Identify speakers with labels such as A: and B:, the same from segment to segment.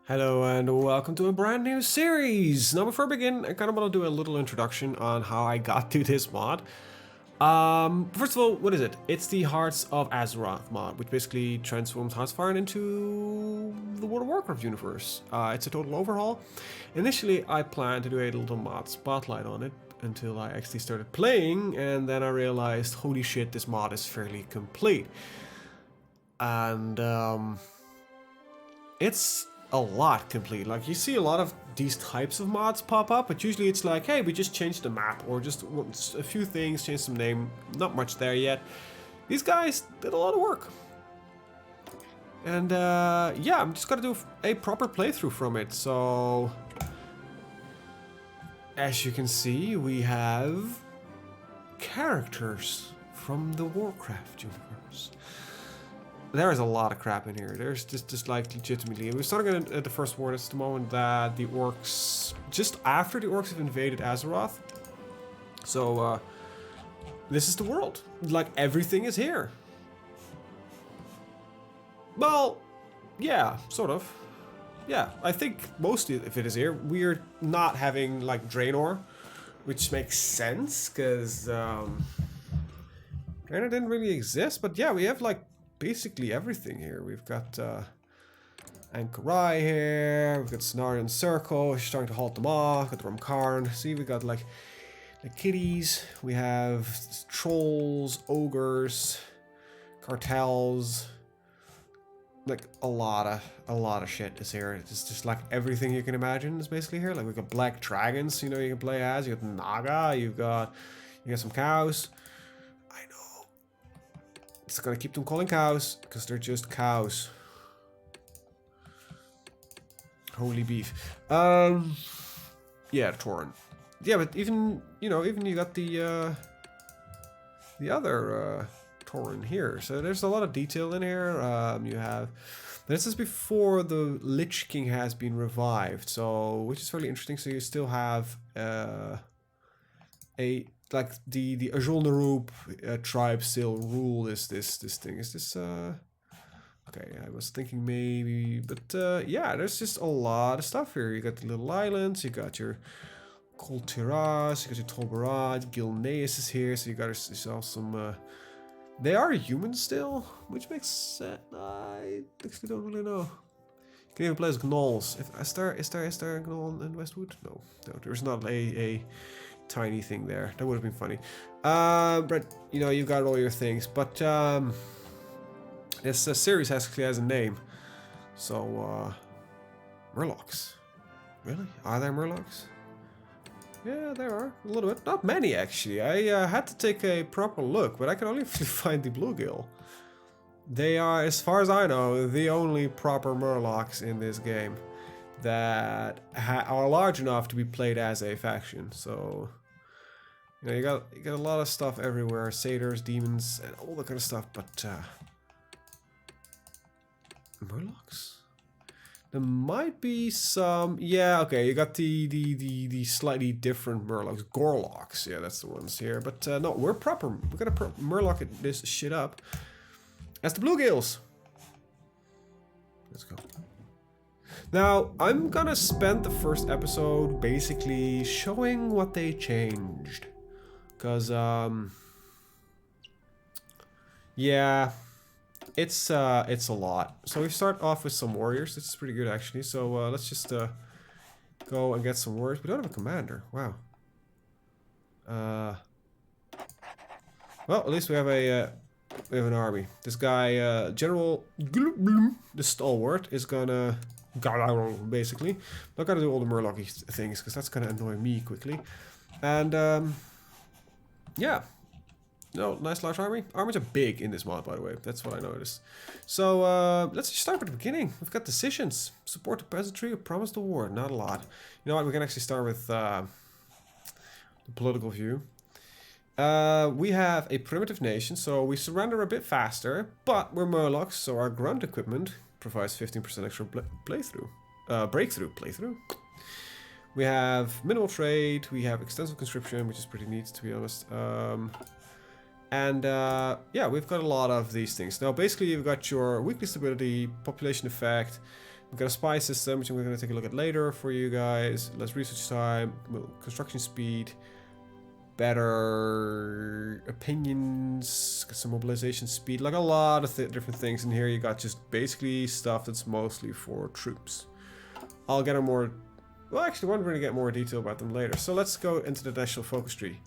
A: Hello and welcome to a brand new series. Now before I begin, I kind of want to do a little introduction on how I got to this mod. First of all, what is it? It's the Hearts of Azeroth mod, which basically transforms Heartsfire into the World of Warcraft universe. It's a total overhaul. Initially, I planned to do a little mod spotlight on it until I actually started playing, and then I realized, holy shit, this mod is fairly complete. And it's a lot complete. Like, you see a lot of these types of mods pop up, but usually it's like, hey, we just changed the map or just a few things, changed some name, not much there yet. These guys did a lot of work. And yeah, I'm just gonna do a proper playthrough from it. So as you can see, we have characters from the Warcraft universe. There is a lot of crap in here. There's just like legitimately. We're starting at the first war. It's the moment that the orcs, just after the orcs have invaded Azeroth. So this is the world. Like everything is here. Well, yeah, sort of. Yeah, I think mostly if it is here, we're not having like Draenor, which makes sense because Draenor didn't really exist. But yeah, we have like basically everything here. We've got Ankarai here, we've got Cenarion Circle, we're starting to halt them off, got the Ramkarn. See, we got like the kitties, we have trolls, ogres, cartels, like a lot of shit is here. It's just like everything you can imagine is basically here. Like we got black dragons, you know, you can play as, you got Naga, you got some cows. Just gonna keep them calling cows, because they're just cows. Holy beef. Yeah, Tauren. Yeah, but even, you know, even you got the other Tauren here. So there's a lot of detail in here. You have... This is before the Lich King has been revived, so which is fairly interesting. So you still have like the Azul Narub tribe still rule this thing. Is this okay? I was thinking maybe, but yeah, there's just a lot of stuff here. You got the little islands, you got your Kol Tiras, you got your Tolbarad, Gilneas is here, so you got yourself some. They are humans still, which makes sense. I actually don't really know. You can even play as gnolls. Is there a gnoll in Westwood? No, there's not a tiny thing there. That would have been funny. But you know, you've got all your things. But this series actually has a name. So Murlocs. Really? Are there Murlocs? Yeah, there are a little bit. Not many actually. I had to take a proper look, but I can only find the bluegill. They are, as far as I know, the only proper Murlocs in this game that are large enough to be played as a faction. So you know, you got a lot of stuff everywhere, satyrs, demons, and all that kind of stuff. But Murlocs? There might be some. Yeah, okay. You got the slightly different Murlocs, Gorloks. Yeah, that's the ones here. But no, we're proper. We're gonna Murloc this shit up. That's the bluegills. Let's go. Now, I'm gonna spend the first episode basically showing what they changed. Because, yeah, it's a lot. So we start off with some warriors. This is pretty good, actually. So let's just go and get some warriors. We don't have a commander. Wow. Well, at least we have an army. This guy, General the Stalwart, is gonna basically. Not gonna do all the Murloc things because that's gonna annoy me quickly. And yeah. No, nice large army. Armies are big in this mod, by the way. That's what I noticed. So let's just start with the beginning. We've got decisions. Support the peasantry or promise the war. Not a lot. You know what? We can actually start with the political view. We have a primitive nation, so we surrender a bit faster, but we're Murlocs, so our grunt equipment provides 15% extra breakthrough playthrough. We have minimal trade, we have extensive conscription, which is pretty neat, to be honest. And yeah, we've got a lot of these things. Now, basically, you've got your weekly stability, population effect, We've got a spy system, which we're going to take a look at later for you guys. Less research time, construction speed, better opinions, got some mobilization speed, like a lot of different things in here. You got just basically stuff that's mostly for troops. I'll get a more, well actually we're going to get more detail about them later. So let's go into the national focus tree.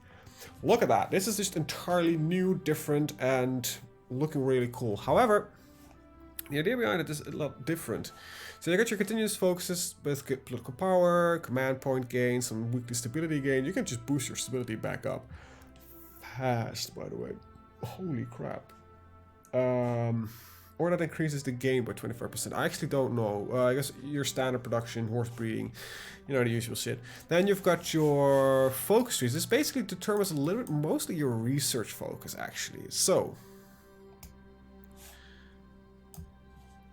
A: Look at that, this is just entirely new, different, and looking really cool. However, the idea behind it is a lot different. So you got your continuous focuses with political power, command point gain, some weekly stability gain. You can just boost your stability back up fast, by the way. Holy crap. Or that increases the gain by 25%. I actually don't know. I guess your standard production, horse breeding, you know, the usual shit. Then you've got your focus trees. This basically determines a little bit, mostly your research focus, actually. So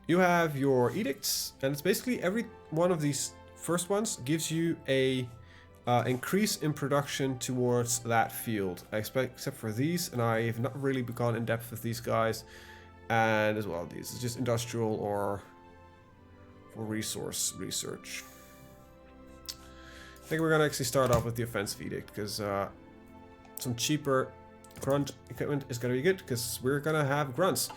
A: you have your edicts, and it's basically every one of these first ones gives you a increase in production towards that field. I expect, except for these, and I have not really gone in depth with these guys, and as well these. It's just industrial or for resource research. I think we're gonna actually start off with the offensive edict because some cheaper grunt equipment is gonna be good because we're gonna have grunts.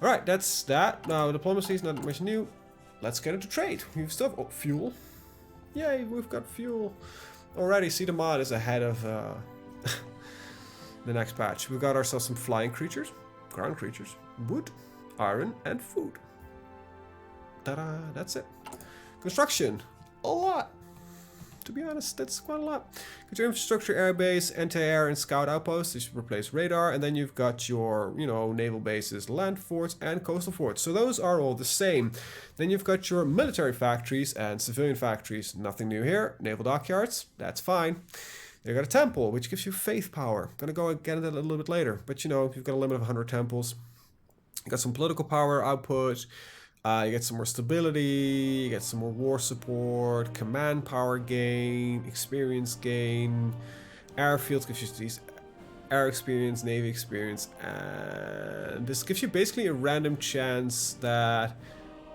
A: Alright, that's that. Now, diplomacy is not much new. Let's get into trade. We've still have fuel. Yay, we've got fuel. Already, see the mod is ahead of the next patch. We've got ourselves some flying creatures, ground creatures, wood, iron, and food. Ta-da, that's it. Construction, a lot. To be honest, that's quite a lot. Got your infrastructure, airbase, anti-air, and scout outposts. This should replace radar. And then you've got your, you know, naval bases, land forts, and coastal forts. So those are all the same. Then you've got your military factories and civilian factories. Nothing new here. Naval dockyards, that's fine. You've got a temple, which gives you faith power. Gonna go get into that a little bit later. But you know, you've got a limit of 100 temples. You got some political power output. You get some more stability, you get some more war support, command power gain, experience gain, airfields gives you these air experience, navy experience, and this gives you basically a random chance that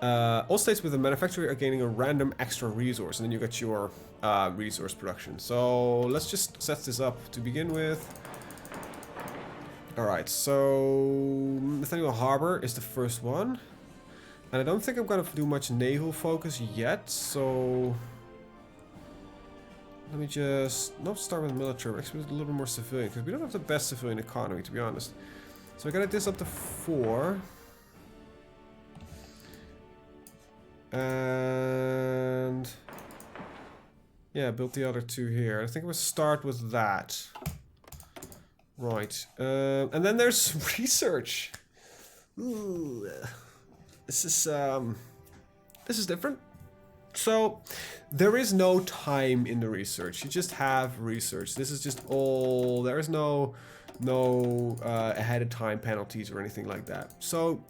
A: all states with a manufacturer are gaining a random extra resource, and then you get your resource production. So let's just set this up to begin with. Alright, so Nathaniel Harbor is the first one. And I don't think I'm gonna do much naval focus yet, so let me just not start with military, actually a little bit more civilian, because we don't have the best civilian economy, to be honest. So I gotta this up to 4. And yeah, build the other 2 here. I think we'll start with that. Right. And then there's research. Ooh. This is different. So there is no time in the research. You just have research. This is just all. There is no ahead of time penalties or anything like that. So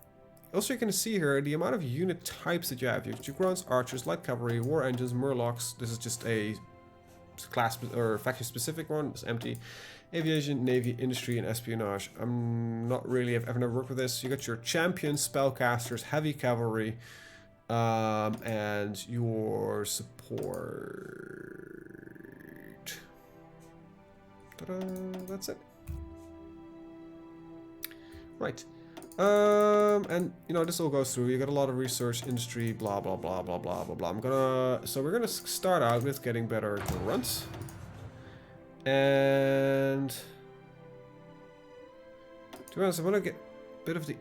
A: also you can see here the amount of unit types that you have. You have your grunts, archers, light cavalry, war engines, murlocs. This is just a class or faction specific one. It's empty. Aviation, navy, industry, and espionage. I'm not really, I've never worked with this. You got your champions, spellcasters, heavy cavalry, and your support. Ta-da, that's it. Right. And you know, this all goes through. You got a lot of research, industry, blah blah blah blah blah blah blah. So we're gonna start out with getting better grunts. And to be honest, I want to get a bit of the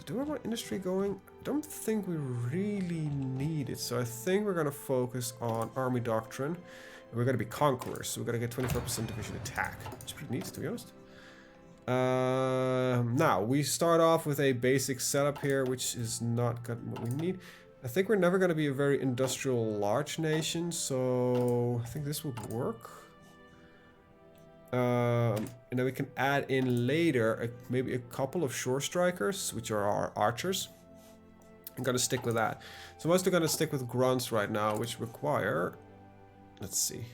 A: do I want industry going? I don't think we really need it, so I think we're gonna focus on army doctrine, and we're gonna be conquerors. So we're gonna get 24% division attack, which is pretty neat, to be honest. Now we start off with a basic setup here, which is not got what we need. I think we're never gonna be a very industrial large nation, so I think this would work. And then we can add in later maybe a couple of shore strikers, which are our archers. I'm gonna stick with that. So I'm mostly gonna stick with grunts right now, which require, let's see,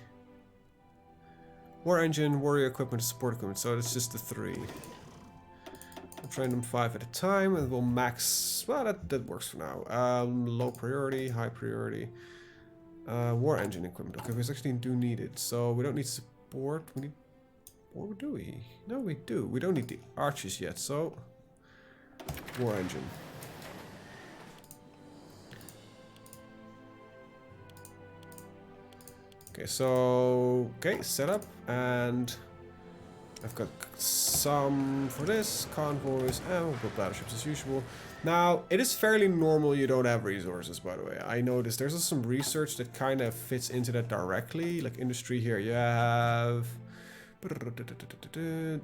A: war engine, warrior equipment, support equipment. So it's just the 3. I'll train them 5 at a time, and we'll max. Well, that works for now. Low priority, high priority. War engine equipment. Okay, we actually do need it, so we don't need support. We need. Or do we? No, we do. We don't need the archers yet, so war engine. Okay, so setup, and I've got some for this convoys, and we'll build battleships as usual. Now, it is fairly normal you don't have resources, by the way. I noticed there's some research that kind of fits into that directly, like industry here. You have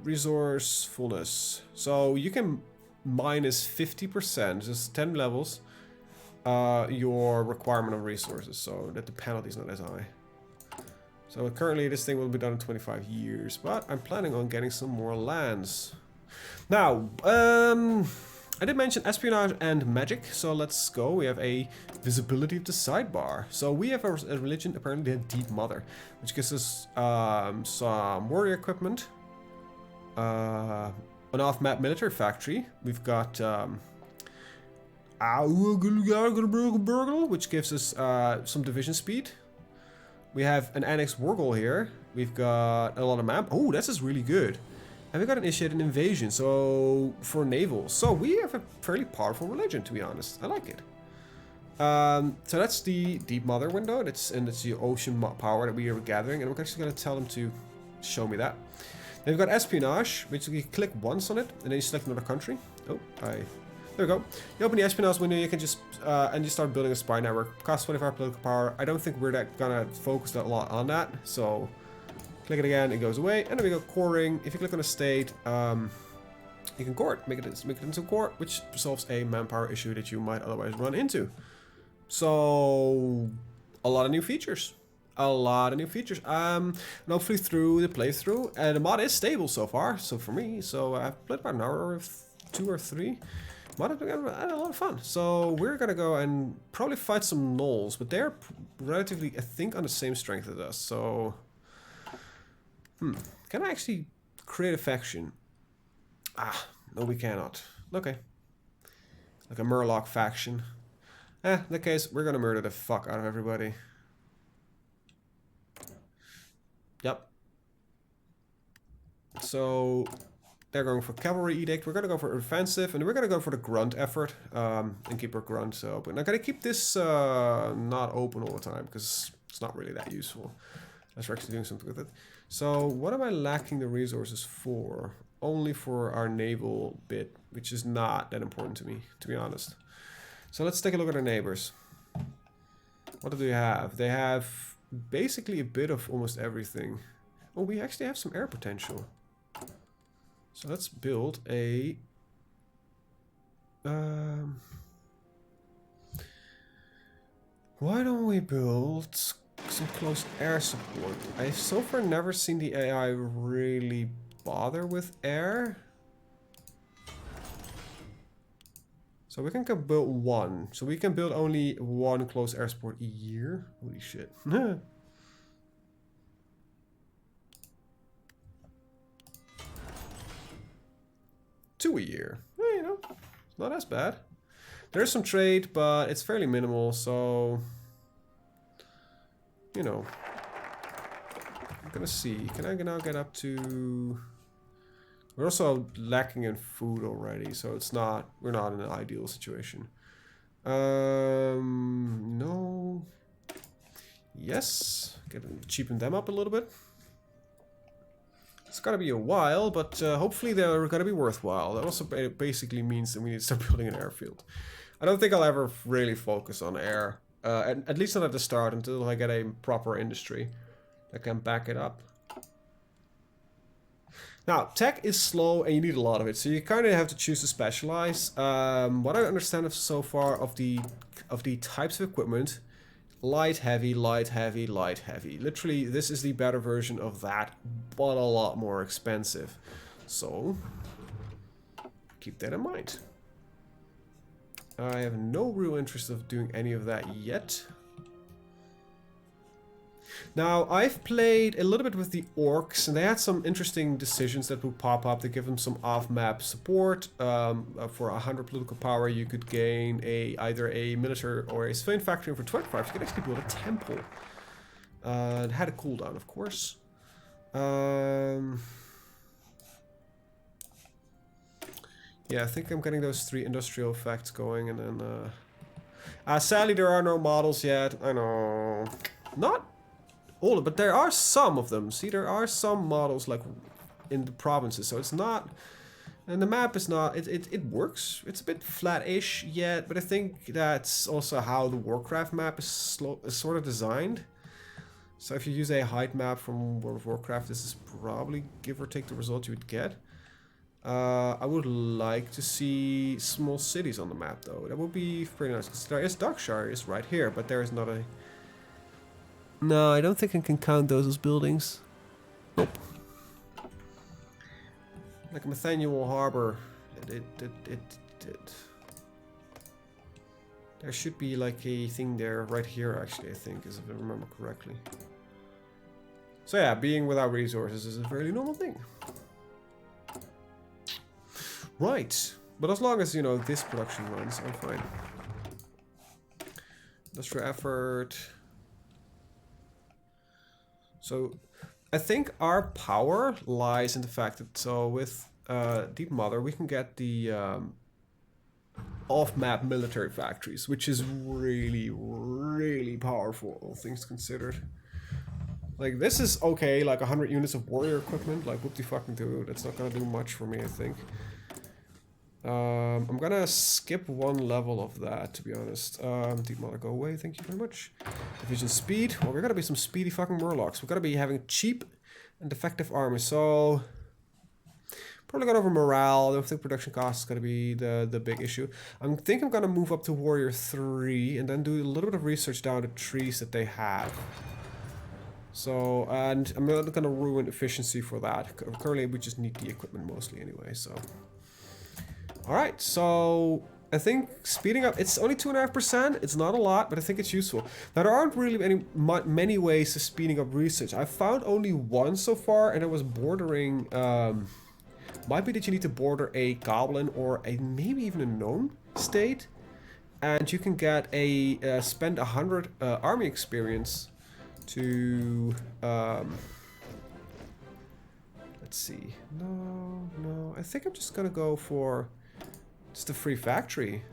A: resourcefulness, so you can minus 50%, just 10 levels, your requirement of resources, so that the penalty is not as high. So currently this thing will be done in 25 years, but I'm planning on getting some more lands. Now, I did mention espionage and magic, so let's go. We have a visibility of the sidebar. So we have a religion, apparently the Deep Mother, which gives us some warrior equipment, an off-map military factory. We've got which gives us some division speed. We have an annex war goal here. We've got a lot of map. Oh, this is really good. And we got initiate an invasion, so for naval. So we have a fairly powerful religion, to be honest. I like it. So that's the Deep Mother window. It's the ocean power that we are gathering, and I'm actually going to tell them to show me that. Then we've got espionage, which you click once on it, and then you select another country. Oh, there we go. You open the espionage window, you can just, and you start building a spy network. Costs 25 political power. I don't think we're gonna focus a lot on that, so click it again, it goes away. And then we go coring. If you click on a state, you can court, make it into court, which solves a manpower issue that you might otherwise run into. So, a lot of new features. And hopefully through the playthrough, and the mod is stable so far, so for me, so I've played about an hour or 2 or 3. Mod has been a lot of fun. So we're gonna go and probably fight some gnolls, but they're relatively, I think, on the same strength as us, so can I actually create a faction? No, we cannot. Okay. Like a Murloc faction. In that case, we're gonna murder the fuck out of everybody. Yep. So they're going for cavalry edict. We're gonna go for offensive, and we're gonna go for the grunt effort, and keep our grunt open. I'm gonna keep this not open all the time because it's not really that useful. Unless we're actually doing something with it. So what am I lacking the resources for? Only for our naval bit, which is not that important to me, to be honest. So let's take a look at our neighbors. What do they have? They have basically a bit of almost everything. Oh, we actually have some air potential. So let's build a... why don't we build some close air support? I've so far never seen the AI really bother with air. So we can build one. So we can build only one close air support a year. Holy shit. 2 a year. Well, you know, not as bad. There's some trade, but it's fairly minimal, so... you know. I'm gonna see. Can I now get up to... we're also lacking in food already, so it's not... we're not in an ideal situation. No... yes. Cheapen them up a little bit. It's gotta be a while, but hopefully they're gonna be worthwhile. That also basically means that we need to start building an airfield. I don't think I'll ever really focus on air. At least not at the start, until I get a proper industry that can back it up. Now, tech is slow and you need a lot of it, so you kind of have to choose to specialize. What I understand so far of the types of equipment, light, heavy, light, heavy, light, heavy. Literally, this is the better version of that, but a lot more expensive. So, keep that in mind. I have no real interest of doing any of that yet. Now, I've played a little bit with the orcs, and they had some interesting decisions that would pop up. They give them some off-map support. For 100 political power, you could gain either a military or a civilian factory, and for 25, you could actually build a temple. It had a cooldown, of course. Yeah, I think I'm getting those 3 industrial effects going, and then... sadly, there are no models yet. I know. Not all, but there are some of them. See, there are some models, like, in the provinces, so it's not... And the map is not... It works. It's a bit flat-ish yet, but I think that's also how the Warcraft map is sort of designed. So if you use a height map from World of Warcraft, this is probably, give or take, the result you would get. I would like to see small cities on the map, though. That would be pretty nice. Because there is Darkshire is right here, but there is not a... No, I don't think I can count those as buildings. Nope. Like Nathaniel Harbor. There should be like a thing there right here, actually, I think, if I remember correctly. So yeah, being without resources is a fairly normal thing. Right, but as long as, you know, this production runs, I'm fine. Industrial effort. So, I think our power lies in the fact that, so with Deep Mother, we can get the off-map military factories, which is really, really powerful, all things considered. Like, this is okay, like 100 units of warrior equipment, like, whoop-de-fucking-do, that's not gonna do much for me, I think. I'm gonna skip 1 level of that, to be honest. Deep Mother, go away, thank you very much. Division speed, well, we're gonna be some speedy fucking Murlocs. We're gonna be having cheap and defective army, so... Probably got over morale. I don't think production cost is gonna be the big issue. I think I'm gonna move up to Warrior 3 and then do a little bit of research down the trees that they have. So, and I'm not gonna ruin efficiency for that. Currently, we just need the equipment mostly anyway, so... Alright, so I think speeding up, it's only 2.5%, it's not a lot, but I think it's useful. Now there aren't really many ways of speeding up research. I've found only one so far, and it was bordering, might be that you need to border a goblin or maybe even a gnome state, and you can get spend 100 army experience to, let's see, no, I think I'm just gonna go for just a free factory.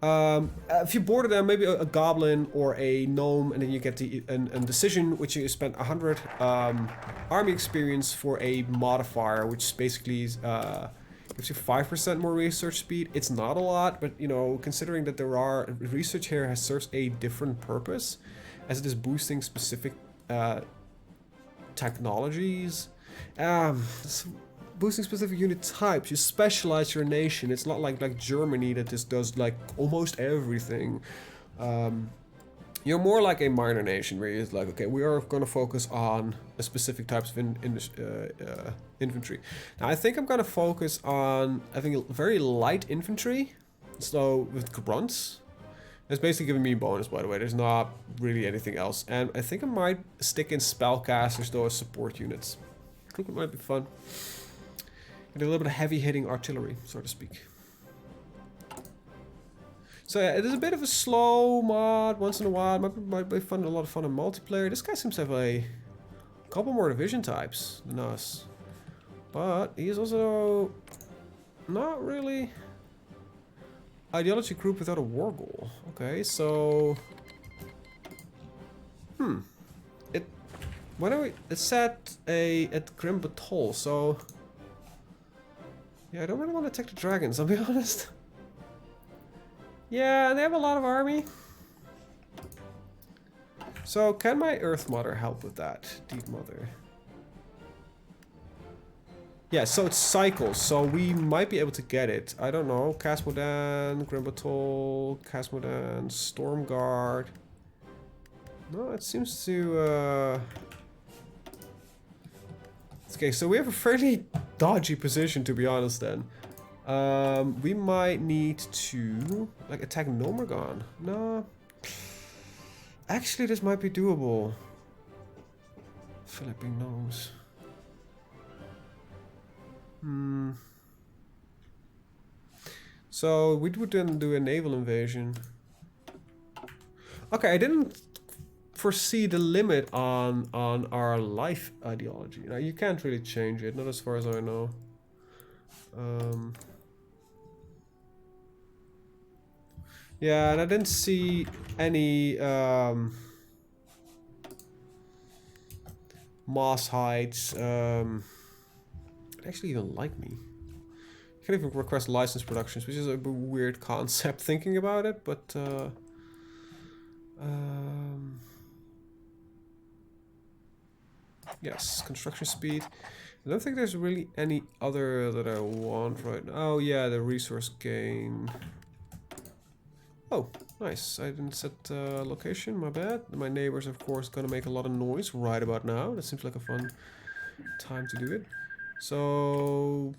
A: If you border them, maybe a goblin or a gnome, and then you get the decision, which you spend 100 army experience for a modifier, which basically is, gives you 5% more research speed. It's not a lot, but you know, considering that there are research here serves a different purpose, as it is boosting specific technologies. Boosting specific unit types, you specialize your nation. It's not like Germany that just does like almost everything. You're more like a minor nation where it's like, okay, we are going to focus on a specific types of infantry. Now I think I'm going to focus on having very light infantry, so with grunts. It's basically giving me a bonus, by the way. There's not really anything else, and I think I might stick in spellcasters though as support units. I think it might be fun. And a little bit of heavy-hitting artillery, so to speak. So yeah, it is a bit of a slow mod once in a while. Might be fun, a lot of fun in multiplayer. This guy seems to have a couple more division types than us, but he's also not really ideology group without a war goal. Okay, so it's set at Grim Batol, so yeah, I don't really want to attack the dragons, I'll be honest. Yeah, they have a lot of army. So can my Earth Mother help with that? Deep Mother. Yeah, so it cycles, so we might be able to get it. I don't know. Casmodan, Grim Batol, Casmodan, Stormguard. No, it seems to Okay, so we have a fairly dodgy position, to be honest, then. We might need to like attack Nomergon. No. Actually, this might be doable. Flipping gnomes. So we would then do a naval invasion. Okay, I didn't foresee the limit on our life ideology. Now you can't really change it, not as far as I know. Yeah, and I didn't see any moss hides. Actually even like me. You can even request license productions, which is a weird concept thinking about it, but yes, construction speed. I don't think there's really any other that I want right now. Oh yeah, the resource gain. Oh, nice. I didn't set location, my bad. My neighbor's of course gonna make a lot of noise right about now. That seems like a fun time to do it. So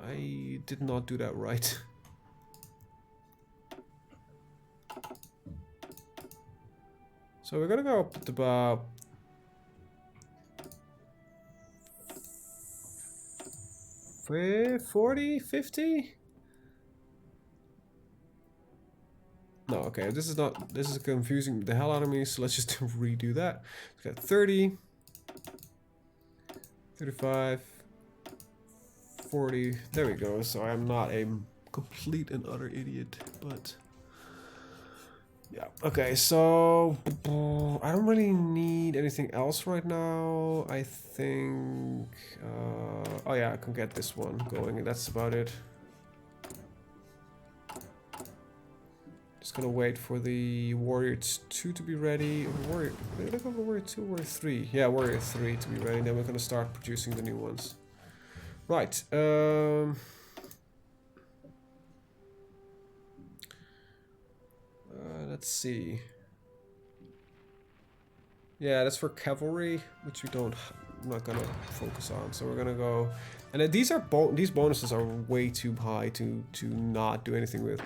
A: I did not do that right. So we're gonna go up at about 40, 50? No, okay, this is confusing the hell out of me, so let's just redo that. We've got 30, 35, 40, there we go. So I'm not a complete and utter idiot, but yeah. Okay, so I don't really need anything else right now. I think, oh yeah, I can get this one going, and that's about it. Just gonna wait for the Warrior 2 to be ready. Warrior, did I go for Warrior 2 or Warrior 3? Yeah, Warrior 3 to be ready, then we're gonna start producing the new ones. Right, let's see. Yeah, that's for cavalry, which I'm not gonna focus on. So we're gonna go, and these bonuses are way too high to not do anything with.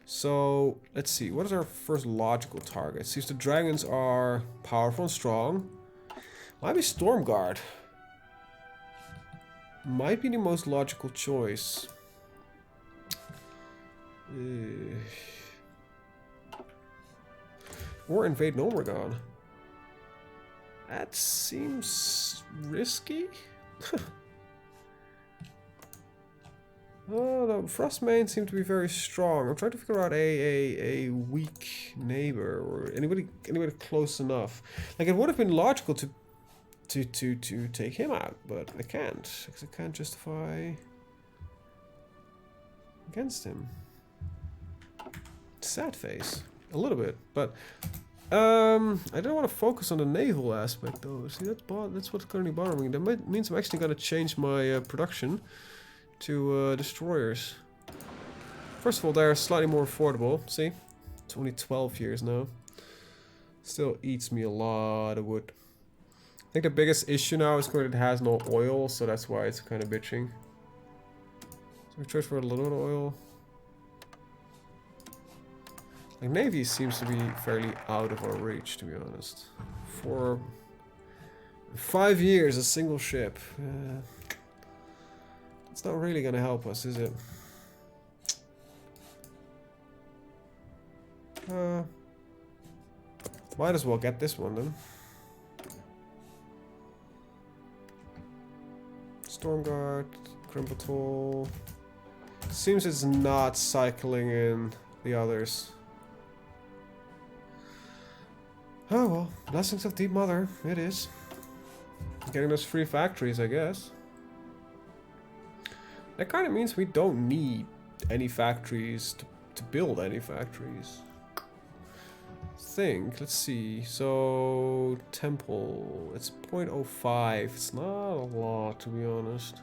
A: So let's see. What is our first logical target? See if the dragons are powerful and strong. Might be Stormguard. Might be the most logical choice. Or invade Nomergon. That seems risky. Oh, the Frostmane seem to be very strong. I'm trying to figure out a weak neighbor or anybody close enough. Like it would have been logical to take him out, but I can't because I can't justify against him. Sad face, a little bit, but I don't want to focus on the naval aspect though. See, that's what's currently bothering me. That means I'm actually gonna change my production to destroyers. First of all, they're slightly more affordable. See, it's only 12 years now. Still eats me a lot of wood. I think the biggest issue now is because it has no oil, so that's why it's kind of bitching. So we trade for a little bit of oil. Like Navy seems to be fairly out of our reach, to be honest. For 5 years, a single ship. It's not really gonna help us, is it? Might as well get this one then. Stormguard, Crimpatol. Seems it's not cycling in the others. Oh well, blessings of Deep Mother, it is. Getting those free factories, I guess. That kind of means we don't need any factories to build any factories. Let's see. So, temple, it's 0.05. It's not a lot, to be honest.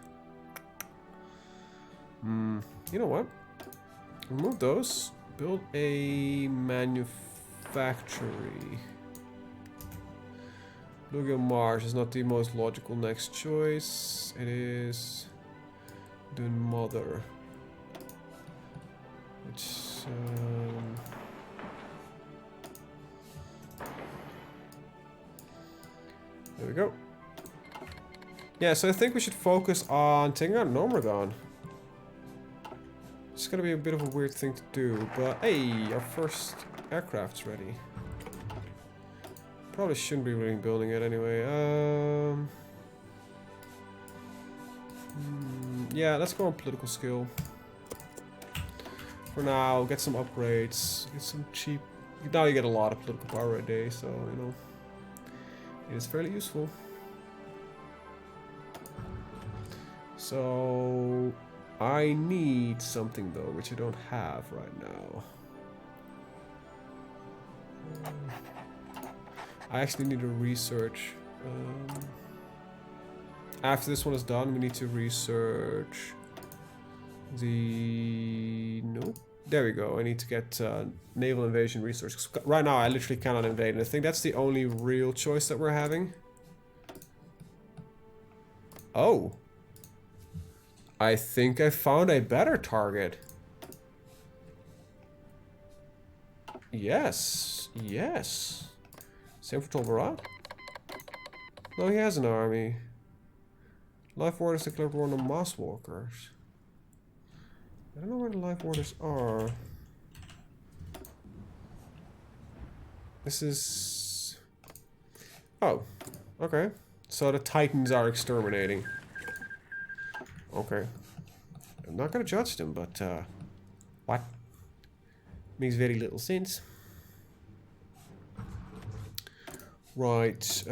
A: You know what? Remove those. Build a manufactory. Bluegill Marsh is not the most logical next choice. It is the mother. It's there we go. Yeah, so I think we should focus on taking out Nomragon. It's gonna be a bit of a weird thing to do, but hey, our first aircraft's ready. Probably shouldn't be really building it anyway. Yeah, let's go on political skill. For now, get some upgrades, get some cheap... Now you get a lot of political power a day, so, you know, it is fairly useful. So, I need something though, which I don't have right now. I actually need to research. After this one is done, we need to research the... Nope. There we go. I need to get naval invasion research. Right now, I literally cannot invade, and I think that's the only real choice that we're having. Oh. I think I found a better target. Yes. Yes. Same for Tolbarat? No, he has an army. Life Warders declared war on the Moss Walkers. I don't know where the Life Warders are. This is... Oh. Okay. So the Titans are exterminating. Okay. I'm not gonna judge them, but what? Makes very little sense. Right.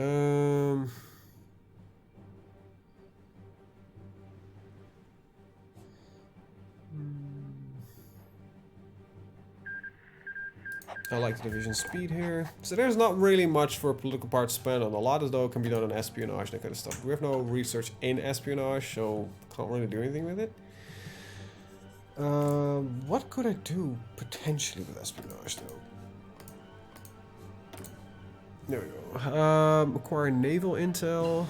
A: I like the division speed here. So there's not really much for a political part to spend on. A lot of though can be done on espionage and that kind of stuff. We have no research in espionage, so can't really do anything with it. What could I do potentially with espionage though? There we go. Acquire naval intel.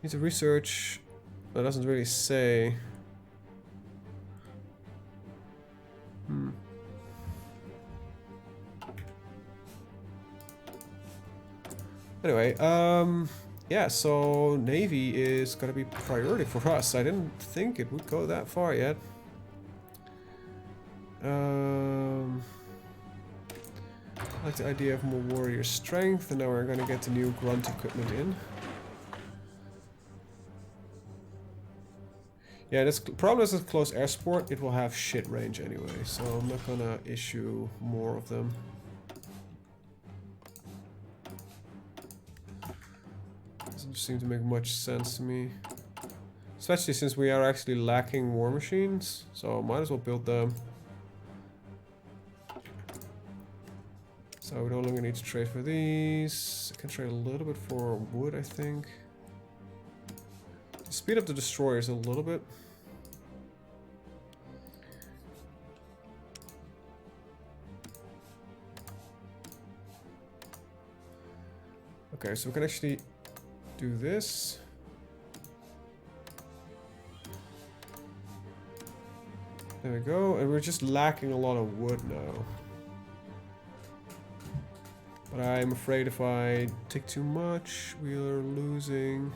A: Need to research. That doesn't really say. Anyway, yeah, so Navy is gonna be priority for us. I didn't think it would go that far yet. I like the idea of more warrior strength, and now we're gonna get the new grunt equipment in. Yeah, this problem is with close air support, it will have shit range anyway, so I'm not gonna issue more of them. Doesn't seem to make much sense to me. Especially since we are actually lacking war machines, so might as well build them. So we no longer need to trade for these. I can trade a little bit for wood, I think. Speed up the destroyers a little bit. Okay, so we can actually do this. There we go, and we're just lacking a lot of wood now. But I'm afraid if I take too much, we are losing.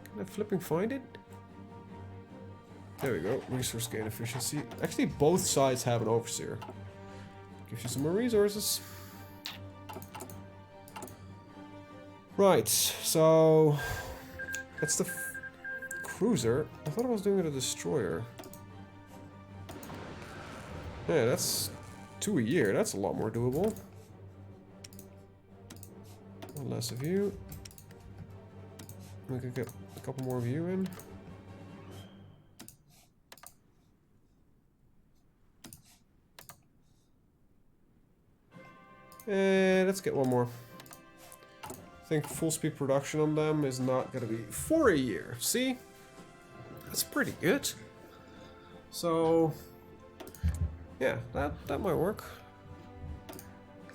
A: Can I flipping find it? There we go. Resource gain efficiency. Actually, both sides have an overseer. Gives you some more resources. Right, so that's the cruiser. I thought I was doing it a destroyer. Yeah, that's 2 a year. That's a lot more doable. One less of you. We could get a couple more of you in. And let's get one more. I think full speed production on them is not going to be 4 a year. See? That's pretty good. So, yeah, that might work.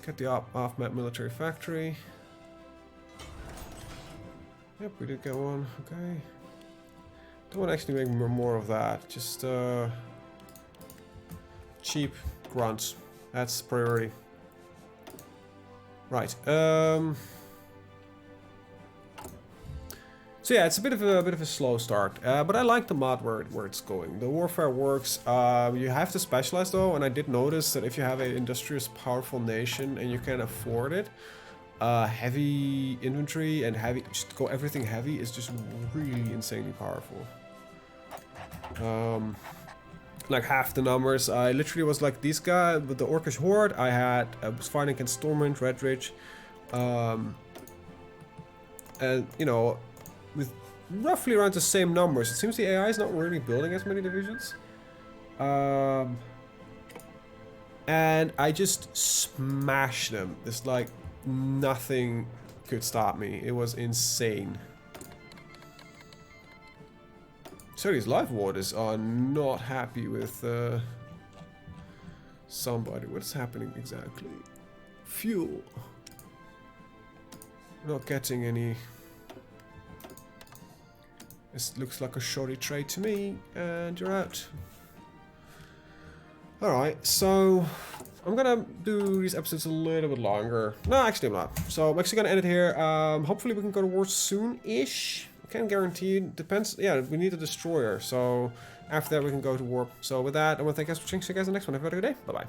A: Get the off-map military factory. Yep, we did get one. Okay. Don't want to actually make more of that. Just cheap grunts. That's priority. Right. So yeah, it's a bit of a slow start, but I like the mod where it's going. The warfare works. You have to specialize though, and I did notice that if you have an industrious, powerful nation and you can afford it, heavy infantry and just go everything heavy is just really insanely powerful. Like half the numbers. I literally was like these guys with the Orcish Horde. I was fighting against Stormwind, Redridge, and you know, with roughly around the same numbers. It seems the AI is not really building as many divisions. And I just smashed them. It's like nothing could stop me. It was insane. So these life warders are not happy with somebody. What's happening exactly? Fuel. Not getting any. This looks like a shoddy trade to me, and you're out. Alright, so I'm gonna do these episodes a little bit longer. No, actually I'm not. So I'm actually gonna end it here. Hopefully we can go to war soon-ish. Can't guarantee. Depends. Yeah, we need a destroyer. So after that we can go to war. So with that, I want to thank you guys for watching. See you guys in the next one. Have a good day. Bye-bye.